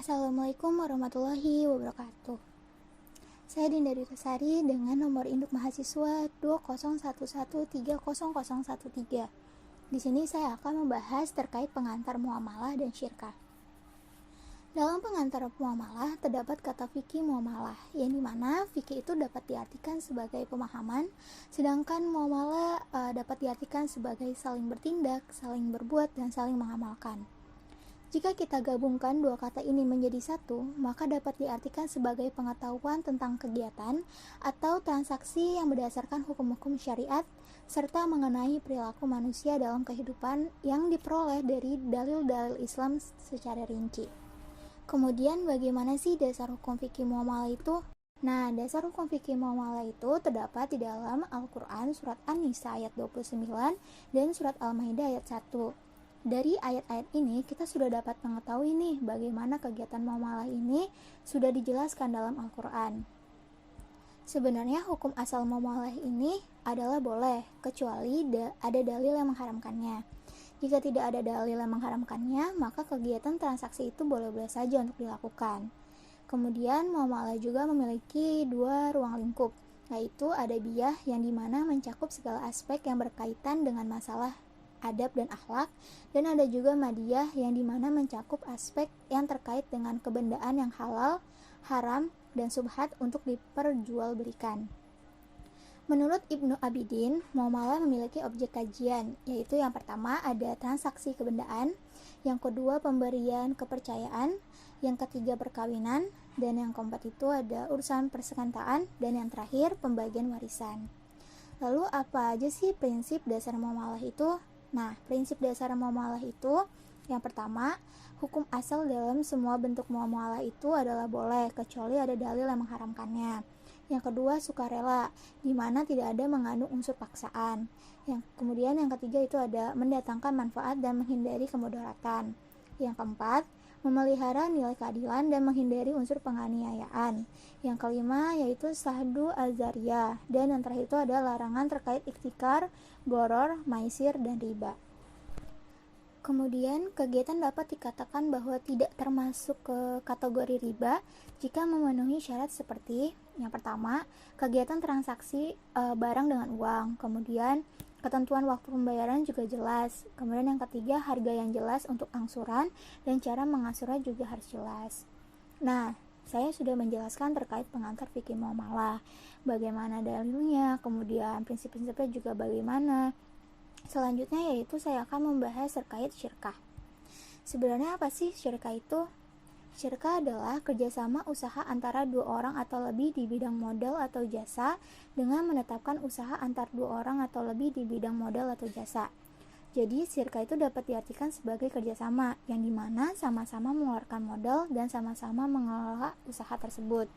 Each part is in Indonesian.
Assalamualaikum warahmatullahi wabarakatuh. Saya Dinda Dwi Sari dengan nomor induk mahasiswa 2011300013. Di sini saya akan membahas terkait pengantar muamalah dan syirkah. Dalam pengantar muamalah terdapat kata fikih muamalah, yang dimana fikih itu dapat diartikan sebagai pemahaman, sedangkan muamalah dapat diartikan sebagai saling bertindak, saling berbuat, dan saling mengamalkan. Jika kita gabungkan dua kata ini menjadi satu, maka dapat diartikan sebagai pengetahuan tentang kegiatan atau transaksi yang berdasarkan hukum-hukum syariat, serta mengenai perilaku manusia dalam kehidupan yang diperoleh dari dalil-dalil Islam secara rinci. Kemudian bagaimana sih dasar hukum fikih muamalah itu? Nah, dasar hukum fikih muamalah itu terdapat di dalam Al-Quran surat An-Nisa ayat 29 dan surat Al-Maidah ayat 1. Dari ayat-ayat ini kita sudah dapat mengetahui nih bagaimana kegiatan muamalah ini sudah dijelaskan dalam Al-Quran. Sebenarnya hukum asal muamalah ini adalah boleh, kecuali ada dalil yang mengharamkannya. Jika tidak ada dalil yang mengharamkannya, maka kegiatan transaksi itu boleh-boleh saja untuk dilakukan. Kemudian muamalah juga memiliki dua ruang lingkup, yaitu adabiyah yang dimana mencakup segala aspek yang berkaitan dengan masalah adab dan akhlak, dan ada juga madiyah yang dimana mencakup aspek yang terkait dengan kebendaan yang halal, haram, dan subhat untuk diperjualbelikan. Menurut Ibnu Abidin, muamalah memiliki objek kajian, yaitu yang pertama ada transaksi kebendaan, yang kedua pemberian kepercayaan, yang ketiga perkawinan, dan yang keempat itu ada urusan persekantaan, dan yang terakhir pembagian warisan. Lalu apa aja sih prinsip dasar muamalah itu? Nah, prinsip dasar muamalah itu yang pertama, hukum asal dalam semua bentuk muamalah itu adalah boleh, kecuali ada dalil yang mengharamkannya. Yang kedua, sukarela, di mana tidak ada mengandung unsur paksaan. Kemudian yang ketiga itu ada mendatangkan manfaat dan menghindari kemudaratan. Yang keempat, memelihara nilai keadilan dan menghindari unsur penganiayaan. Yang kelima yaitu sahdu azariyah, dan yang terakhir itu ada larangan terkait iktikar, goror, maisir, dan riba. Kemudian kegiatan dapat dikatakan bahwa tidak termasuk ke kategori riba jika memenuhi syarat seperti yang pertama, kegiatan transaksi barang dengan uang. Kemudian ketentuan waktu pembayaran juga jelas. Kemudian yang ketiga, harga yang jelas untuk angsuran dan cara mengangsurnya juga harus jelas. Nah, saya sudah menjelaskan terkait pengantar fikih muamalah, bagaimana dalilnya, kemudian prinsip-prinsipnya juga bagaimana. Selanjutnya yaitu saya akan membahas terkait syirkah. Sebenarnya apa sih syirkah itu? Syirkah adalah kerjasama usaha antara dua orang atau lebih di bidang modal atau jasa dengan menetapkan usaha antar dua orang atau lebih di bidang modal atau jasa. Jadi syirkah itu dapat diartikan sebagai kerjasama yang dimana sama-sama mengeluarkan modal dan sama-sama mengelola usaha tersebut.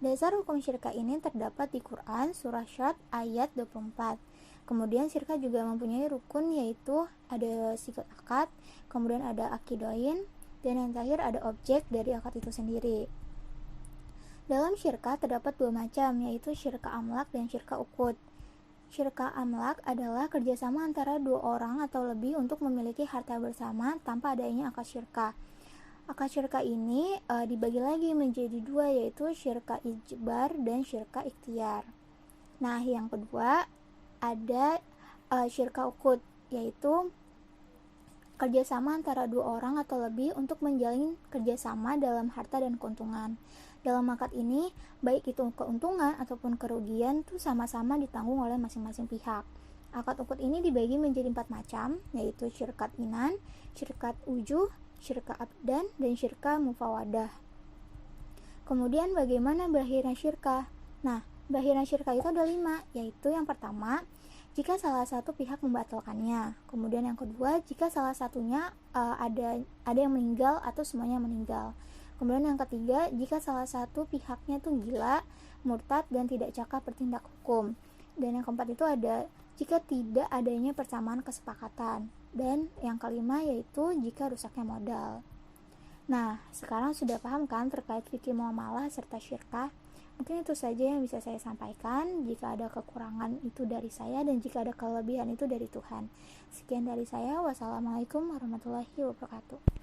Dasar hukum syirkah ini terdapat di Quran surah Syad ayat 24. Kemudian syirkah juga mempunyai rukun, yaitu ada sifat akad, kemudian ada akidoin, dan yang terakhir ada objek dari akad itu sendiri. Dalam syirkah terdapat dua macam, yaitu syirkah amlak dan syirkah uqud. Syirkah amlak adalah kerjasama antara dua orang atau lebih untuk memiliki harta bersama tanpa adanya akad syirkah. Akad syirkah ini dibagi lagi menjadi dua, yaitu syirkah ijbar dan syirkah ikhtiar. Nah, yang kedua ada syirkah uqud, yaitu kerjasama antara dua orang atau lebih untuk menjalin kerjasama dalam harta dan keuntungan. Dalam akad ini, baik itu keuntungan ataupun kerugian itu sama-sama ditanggung oleh masing-masing pihak. Akad uqud ini dibagi menjadi 4 macam, yaitu syirkat inan, syirkat ujuh, syirkah abdan, dan syirkah mufawadah. Kemudian bagaimana berakhirnya syirkah? Nah, berakhirnya syirkah itu ada 5, yaitu yang pertama, jika salah satu pihak membatalkannya. Kemudian yang kedua, jika salah satunya ada yang meninggal atau semuanya meninggal. Kemudian yang ketiga, jika salah satu pihaknya tuh gila, murtad, dan tidak cakap bertindak hukum. Dan yang keempat itu ada jika tidak adanya persamaan kesepakatan. Dan yang kelima yaitu jika rusaknya modal. Nah, sekarang sudah paham kan terkait fikih muamalah serta syirkah? Mungkin itu saja yang bisa saya sampaikan. Jika ada kekurangan itu dari saya, dan jika ada kelebihan itu dari Tuhan. Sekian dari saya. Wassalamualaikum warahmatullahi wabarakatuh.